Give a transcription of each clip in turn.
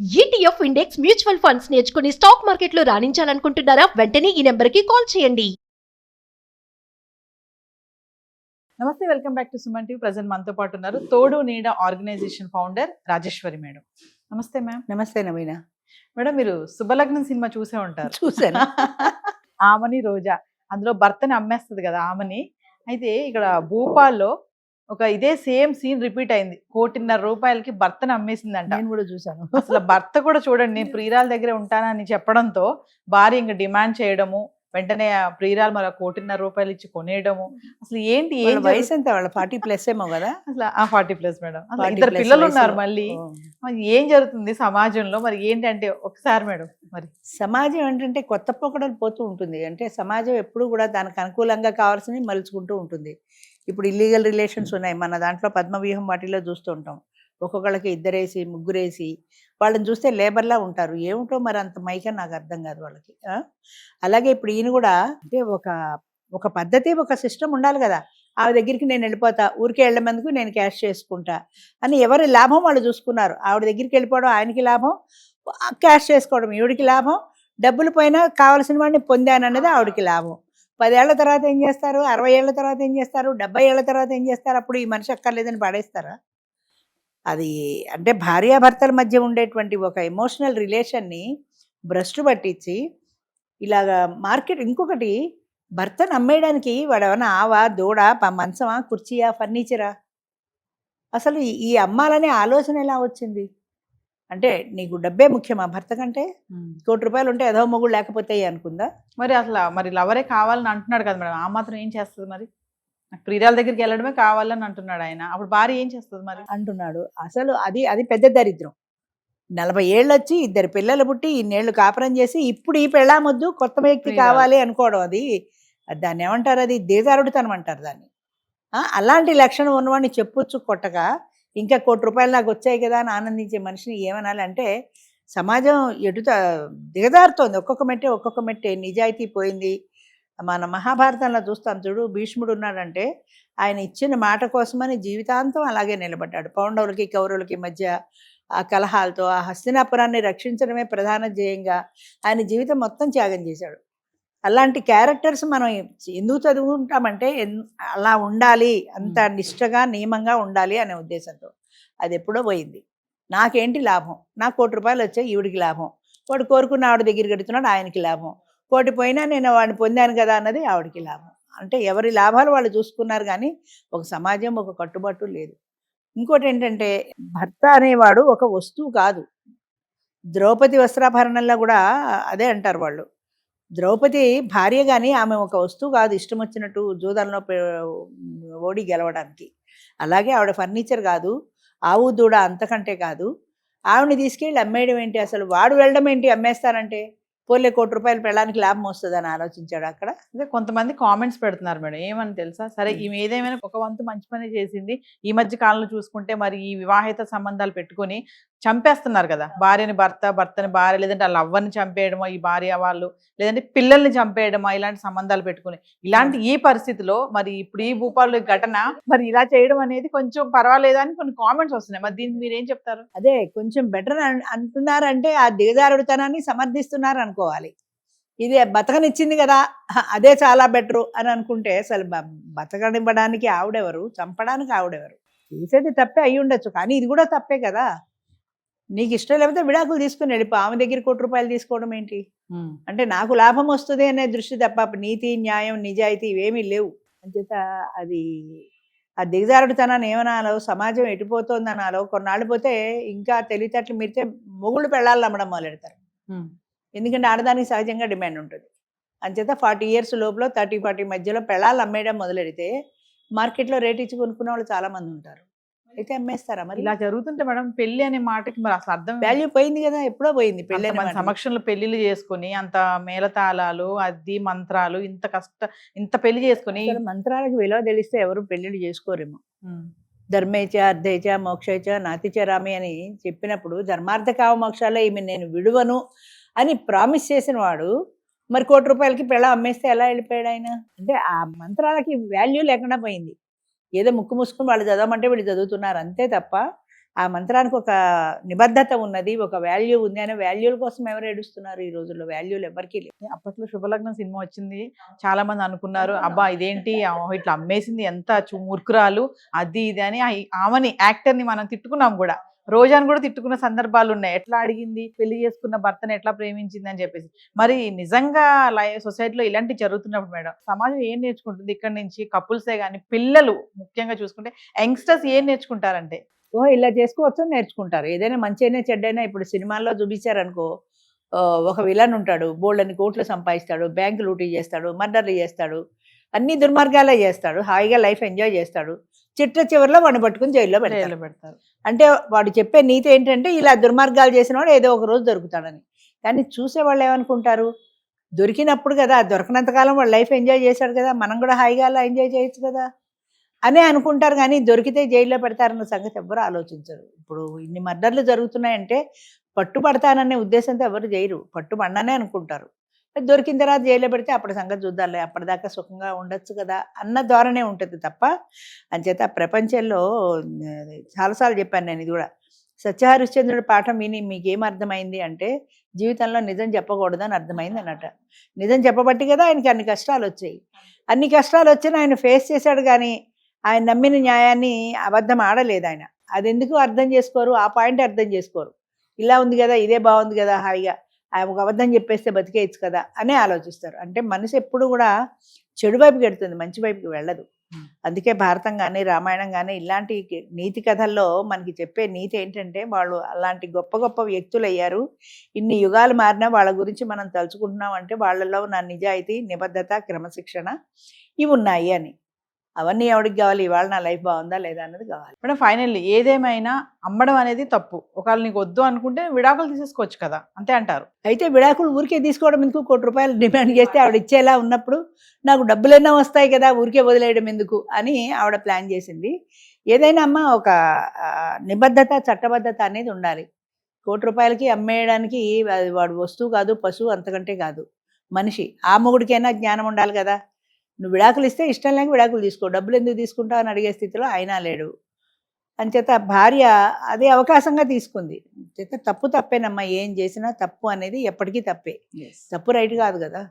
ETF index mutual funds నేర్చుకుని stock మార్కెట్లో రాణించాలనుకుంటున్నారా? వెంటనే ఈ నెంబర్కి కాల్ చేయండి. నమస్తే, welcome back to Suman TV. Present మనతో పాటు ఉన్నారు తోడు నీడ ఆర్గనైజేషన్ ఫౌండర్ రాజేశ్వరి మేడం. నమస్తే మ్యామ్. నమస్తే నవీన. మేడం, మీరు శుభలగ్నం సినిమా చూసే ఉంటారు. చూశాను. ఆమని రోజా, అందులో భర్తని అమ్మేస్తుంది కదా ఆమని. అయితే ఇక్కడ భూపాల్లో ఒక ఇదే సేమ్ సీన్ రిపీట్ అయింది. ₹1,50,00,000కి భర్తను అమ్మేసిందంట. నేను కూడా చూసాను. అసలు భర్త కూడా చూడండి, నేను ప్రియురాల దగ్గరే ఉంటానని చెప్పడంతో భార్య ఇంకా డిమాండ్ చేయడము, వెంటనే ఆ ప్రియురాలు మరి ₹1,50,00,000 ఇచ్చి కొనేయడము. అసలు ఏంటి ఏం వయసు ఎంత వాళ్ళ 40+ ఏమో కదా. అసలు 40+ మేడం. అసలు 40+ ఇద్దరు పిల్లలు ఉన్నారు. వయసులో. మళ్ళీ మరి ఏం జరుగుతుంది సమాజంలో? మరి ఏంటంటే ఒకసారి మేడం, మరి సమాజం ఏంటంటే కొత్త పోకడలు పోతూ ఉంటుంది. అంటే సమాజం ఎప్పుడు కూడా దానికి అనుకూలంగా కావాల్సినవి మలుచుకుంటూ ఉంటుంది. ఇప్పుడు ఇల్లీగల్ రిలేషన్స్ ఉన్నాయి. మన దాంట్లో పద్మవ్యూహం వాటిలో చూస్తూ ఉంటాం. ఒక్కొక్కళ్ళకి ఇద్దరేసి ముగ్గురేసి వాళ్ళని చూస్తే లేబర్లా ఉంటారు. ఏమిటో మరి అంత మైకా నాకు అర్థం కాదు వాళ్ళకి. అలాగే ఇప్పుడు ఈయన కూడా అంటే ఒక పద్ధతి, ఒక సిస్టమ్ ఉండాలి కదా. ఆవిడ దగ్గరికి నేను వెళ్ళిపోతా, ఊరికే వెళ్ళమందుకు నేను క్యాష్ చేసుకుంటా అని ఎవరి లాభం వాళ్ళు చూసుకున్నారు. ఆవిడ దగ్గరికి వెళ్ళిపోవడం ఆయనకి లాభం, క్యాష్ చేసుకోవడం ఈవిడికి లాభం, డబ్బులు పోయినా కావాల్సిన వాడిని పొందానన్నది ఆవిడకి లాభం. 10 ఏళ్ల తర్వాత ఏం చేస్తారు, 60 ఏళ్ల తర్వాత ఏం చేస్తారు, 70 ఏళ్ల తర్వాత ఏం చేస్తారు? అప్పుడు ఈ మనిషి అక్కర్లేదని పడేస్తారా? అది అంటే భార్యాభర్తల మధ్య ఉండేటువంటి ఒక ఎమోషనల్ రిలేషన్ని భ్రష్టు పట్టించి ఇలాగా మార్కెట్. ఇంకొకటి, భర్తను అమ్మేయడానికి వాడు ఏమైనా ఆవా, దూడ, మంచమా, కుర్చీయా, ఫర్నిచరా? అసలు ఈ అమ్మాలనే ఆలోచన ఎలా వచ్చింది? అంటే నీకు డబ్బే ముఖ్యమా భర్త కంటే? ₹1,00,00,000 ఉంటే ఏదో మొగుడు లేకపోతే అనుకుందా? మరి అసలు మరి లవరే కావాలని అంటున్నాడు కదా మేడం. ఆ మాత్రం ఏం చేస్తుంది మరి? నాకు ప్రియురాల దగ్గరికి వెళ్ళడమే కావాలని అంటున్నాడు ఆయన. అప్పుడు భార్య ఏం చేస్తుంది మరి అంటున్నాడు. అసలు అది పెద్ద దరిద్రం. 40 ఏళ్ళు వచ్చి 2 పిల్లలు పుట్టి ఇన్నేళ్ళు కాపురం చేసి ఇప్పుడు ఈ పెళ్ళామొద్దు, కొత్త వ్యక్తి కావాలి అనుకోవడం, అది దాన్ని ఏమంటారు? అది దిగజారుడుతనం అంటారు దాన్ని. అలాంటి లక్షణం ఉన్నవాడిని చెప్పొచ్చు కొట్టగా, ఇంకా ₹1,00,00,000 నాకు వచ్చాయి కదా అని ఆనందించే మనిషిని ఏమనాలి? అంటే సమాజం దిగజారుతోంది. ఒక్కొక్క మెట్టే నిజాయితీ పోయింది. మన మహాభారతంలో చూస్తాం చూడు, భీష్ముడు ఉన్నాడంటే ఆయన ఇచ్చిన మాట కోసమని జీవితాంతం అలాగే నిలబడ్డాడు. పాండవులకి కౌరవులకి మధ్య ఆ కలహాలతో ఆ హస్తినాపురాన్ని రక్షించడమే ప్రధాన ధ్యేయంగా ఆయన జీవితం మొత్తం త్యాగం చేశాడు. అలాంటి క్యారెక్టర్స్ మనం ఎందుకు చదువుకుంటామంటే అలా ఉండాలి, అంత నిష్టగా నియమంగా ఉండాలి అనే ఉద్దేశంతో. అది ఎప్పుడో పోయింది. నాకేంటి లాభం, నాకు ₹1,00,00,000 వచ్చాయి, ఈవిడికి లాభం, వాడు కోరుకున్న ఆవిడ దగ్గర కడుతున్నాడు, ఆయనకి లాభం, కోటి పోయినా నేను వాడిని పొందాను కదా అన్నది ఆవిడకి లాభం. అంటే ఎవరి లాభాలు వాళ్ళు చూసుకున్నారు, కానీ ఒక సమాజం, ఒక కట్టుబాటు లేదు. ఇంకోటి ఏంటంటే భర్త అనేవాడు ఒక వస్తువు కాదు. ద్రౌపది వస్త్రాభరణంలో కూడా అదే అంటారు వాళ్ళు. ద్రౌపది భార్య కానీ ఆమె ఒక వస్తువు కాదు, ఇష్టం వచ్చినట్టు జూదంలో ఓడి గెలవడానికి. అలాగే ఆవిడ ఫర్నిచర్ కాదు, ఆవు దూడ అంతకంటే కాదు. ఆవిడని తీసుకెళ్ళి అమ్మేయడం ఏంటి? అసలు వాడు వెళ్ళడం ఏంటి అమ్మేస్తానంటే? పోలే ₹1,00,00,000 పెళ్ళడానికి లాభం వస్తుందని ఆలోచించాడు అక్కడ. అదే కొంతమంది కామెంట్స్ పెడుతున్నారు మేడం. ఏమని తెలుసా? సరే, ఈమె ఏదేమైనా ఒక వంతు మంచి పని చేసింది. ఈ మధ్య కాలంలో చూసుకుంటే మరి ఈ వివాహిత సంబంధాలు పెట్టుకొని చంపేస్తున్నారు కదా, భార్యని భర్త, భర్తని భార్య, లేదంటే వాళ్ళ అవ్వని చంపేయడమో ఈ భార్య వాళ్ళు, లేదంటే పిల్లల్ని చంపేయడమో, ఇలాంటి సంబంధాలు పెట్టుకుని. ఇలాంటి ఈ పరిస్థితిలో మరి ఇప్పుడు ఈ భూపాలు ఘటన మరి ఇలా చేయడం అనేది కొంచెం పర్వాలేదా అని కొన్ని కామెంట్స్ వస్తున్నాయి. మరి దీనికి మీరు ఏం చెప్తారు? అదే కొంచెం బెటర్ అంటున్నారంటే ఆ దిగజారుడుతనాన్ని సమర్థిస్తున్నారు అనుకోవాలి. ఇది బతకనిచ్చింది కదా, అదే చాలా బెటరు అని అనుకుంటే అసలు బతకనివ్వడానికి ఆవిడెవరు, చంపడానికి ఆవిడెవరు? చేసేది తప్పే అయి ఉండొచ్చు, కానీ ఇది కూడా తప్పే కదా. నీకు ఇష్టం లేకపోతే విడాకులు తీసుకుని వెళ్ళిపో. ఆమె దగ్గర ₹1,00,00,000 తీసుకోవడం ఏంటి? అంటే నాకు లాభం వస్తుంది అనే దృష్టి తప్ప నీతి, న్యాయం, నిజాయితీ ఇవేమీ లేవు. అంచేత అది ఆ దిగజారుడుతనాన్ని ఏమనాలో, సమాజం ఎటుపోతుంది అనాలో. కొన్నాళ్ళు పోతే ఇంకా తెలివితేటలు మీరితే మొగుళ్ళు పెళ్ళాలని నమ్మడం మొదలెడతారు. ఎందుకంటే ఆడదానికి సహజంగా డిమాండ్ ఉంటుంది. అంచేత 40 years లోపల 30-40 మధ్యలో పెళ్ళాలు అమ్మేయడం మొదలెడితే మార్కెట్లో రేట్ ఇచ్చి కొనుక్కునే వాళ్ళు చాలా మంది ఉంటారు. అయితే అమ్మేస్తారా మరి? ఇలా జరుగుతుంటే మేడం, పెళ్లి అనే మాటకి మరి అసలు అర్థం వాల్యూ పోయింది కదా, ఎప్పుడో పోయింది. పెళ్లి మన సమక్షంలో పెళ్లిళ్ళు చేసుకుని అంత మేళతాళాలు, అద్ది మంత్రాలు, ఇంత పెళ్లి చేసుకుని మంత్రాలకు విలువ తెలిస్తే ఎవరు పెళ్లిళ్ళు చేసుకోరేమో. ధర్మేచ అర్ధేచ మోక్షేచ నాతిచరామి అని చెప్పినప్పుడు ధర్మార్థ కావ మోక్షాల్లో ఈమె నేను విడువను అని ప్రామిస్ చేసిన వాడు మరి ₹1,00,00,000కి పెళ్ళ అమ్మేస్తే ఎలా వెళ్ళిపోయాడు ఆయన? అంటే ఆ మంత్రాలకి వాల్యూ లేకుండా పోయింది. ఏదో ముక్కు మూసుకుని వాళ్ళు చదవమంటే వీళ్ళు చదువుతున్నారు అంతే తప్ప ఆ మంత్రానికి ఒక నిబద్ధత ఉన్నది, ఒక వాల్యూ ఉంది. అనే వాల్యూల కోసం ఎవరు ఏడుస్తున్నారు ఈ రోజుల్లో? వాల్యూలు ఎవరికి లేవు. అప్పట్లో శుభలగ్నం సినిమా వచ్చింది, చాలా మంది అనుకున్నారు అబ్బా ఇదేంటి ఇట్లా అమ్మేసింది, ఎంత మూర్ఖురాలు, అది ఇది అని ఆమెని యాక్టర్ ని మనం తిట్టుకున్నాం కూడా. రోజాను కూడా తిట్టుకున్న సందర్భాలు ఉన్నాయి. ఎట్లా అడిగింది, పెళ్లి చేసుకున్న భర్తను ఎట్లా ప్రేమించింది అని చెప్పేసి. మరి నిజంగా సొసైటీలో ఇలాంటి జరుగుతున్నప్పుడు మేడం సమాజం ఏం నేర్చుకుంటుంది ఇక్కడ నుంచి? కపుల్సే కానీ పిల్లలు ముఖ్యంగా చూసుకుంటే యంగ్స్టర్స్ ఏం నేర్చుకుంటారంటే, ఓ ఇలా చేసుకోవచ్చు నేర్చుకుంటారు. ఏదైనా మంచి అయినా చెడ్డైనా ఇప్పుడు సినిమాల్లో చూపించారనుకో, ఒక విలన్ ఉంటాడు, బోల్డన్ని కోట్లు సంపాదిస్తాడు, బ్యాంకు లూటీ చేస్తాడు, మర్డర్లు చేస్తాడు, అన్ని దుర్మార్గాలే చేస్తాడు, హాయిగా లైఫ్ ఎంజాయ్ చేస్తాడు. చివరిలో వాడిని పట్టుకుని జైల్లో పెడతారు. అంటే వాడు చెప్పే నీతి ఏంటంటే ఇలా దుర్మార్గాలు చేసిన వాడు ఏదో ఒక రోజు దొరుకుతాడని. కానీ చూసేవాళ్ళు ఏమనుకుంటారు, దొరికినప్పుడు కదా, దొరకనంతకాలం వాడు లైఫ్ ఎంజాయ్ చేశాడు కదా, మనం కూడా హాయిగా అలా ఎంజాయ్ చేయొచ్చు కదా అనే అనుకుంటారు. కానీ దొరికితే జైల్లో పెడతారన్న సంగతి ఎవ్వరు ఆలోచించరు. ఇప్పుడు ఇన్ని మర్డర్లు జరుగుతున్నాయంటే పట్టుబడతాననే ఉద్దేశంతో ఎవరు చేయరు, పట్టుబడిననే అనుకుంటారు. దొరికిన తర్వాత జైల్లో పెడితే అప్పటి సంగతి చూద్దాంలే, అప్పటిదాకా సుఖంగా ఉండొచ్చు కదా అన్న ధోరణే ఉంటుంది తప్ప. అంచేత ప్రపంచంలో చాలాసార్లు చెప్పాను నేను ఇది కూడా. సత్యహరిశ్చంద్రుడి పాఠం విని మీకేం అర్థమైంది అంటే, జీవితంలో నిజం చెప్పకూడదని అర్థమైంది అన్నట్ట. నిజం చెప్పబట్టి కదా ఆయనకి అన్ని కష్టాలు వచ్చాయి. అన్ని కష్టాలు వచ్చినా ఆయన ఫేస్ చేశాడు. కానీ ఆయన నమ్మిన న్యాయాన్ని అబద్ధం ఆడలేదు ఆయన. అది ఎందుకు అర్థం చేసుకోరు? ఆ పాయింట్ అర్థం చేసుకోరు. ఇలా ఉంది కదా, ఇదే బాగుంది కదా, హాయిగా ఒక అబద్ధం చెప్పేస్తే బతికేయచ్చు కదా అని ఆలోచిస్తారు. అంటే మనసు ఎప్పుడు కూడా చెడు వైపుకి వెళ్తుంది, మంచి వైపుకి వెళ్ళదు. అందుకే భారతం కానీ రామాయణం కానీ ఇలాంటి నీతి కథల్లో మనకి చెప్పే నీతి ఏంటంటే, వాళ్ళు అలాంటి గొప్ప గొప్ప వ్యక్తులు అయ్యారు. ఇన్ని యుగాలు మారినా వాళ్ళ గురించి మనం తలుచుకుంటున్నాం అంటే వాళ్ళలో ఉన్న నిజాయితీ, నిబద్ధత, క్రమశిక్షణ ఇవి ఉన్నాయి అని. అవన్నీ ఎవరికి కావాలి? ఇవాళ నా లైఫ్ బాగుందా లేదా అన్నది కావాలి. మేడం ఫైనల్లీ ఏదేమైనా అమ్మడం అనేది తప్పు. ఒకవేళ నీకు వద్దు అనుకుంటే విడాకులు తీసేసుకోవచ్చు కదా, అంతే అంటారు. అయితే విడాకులు ఊరికే తీసుకోవడం ఎందుకు? ₹1 డిమాండ్ చేస్తే ఆవిడ ఇచ్చేలా ఉన్నప్పుడు నాకు డబ్బులైనా వస్తాయి కదా, ఊరికే వదిలేయడం ఎందుకు అని ఆవిడ ప్లాన్ చేసింది. ఏదైనా అమ్మ ఒక నిబద్ధత, చట్టబద్ధత అనేది ఉండాలి. ₹1 అమ్మేయడానికి వాడు వస్తువు కాదు, పశువు అంతకంటే కాదు, మనిషి. ఆ మొగుడికైనా జ్ఞానం ఉండాలి కదా. నువ్వు విడాకులు ఇస్తే ఇష్టం లేక విడాకులు తీసుకో, డబ్బులు ఎందుకు తీసుకుంటావు అని అడిగే స్థితిలో అయినా లేడు. అంచేత భార్య అదే అవకాశంగా తీసుకుంది. అంచేత తప్పేనమ్మా, ఏం చేసినా తప్పు అనేది ఎప్పటికీ తప్పే. తప్పు రైట్ కాదు కదా.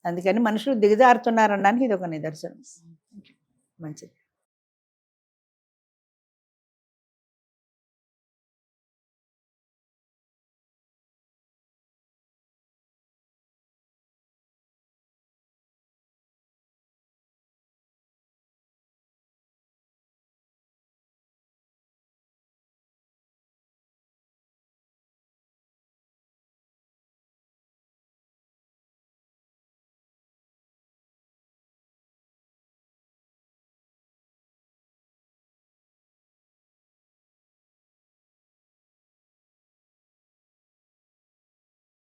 అందుకని మనుషులు దిగజారుతున్నారనడానికి ఇది ఒక నిదర్శనం. మంచిది.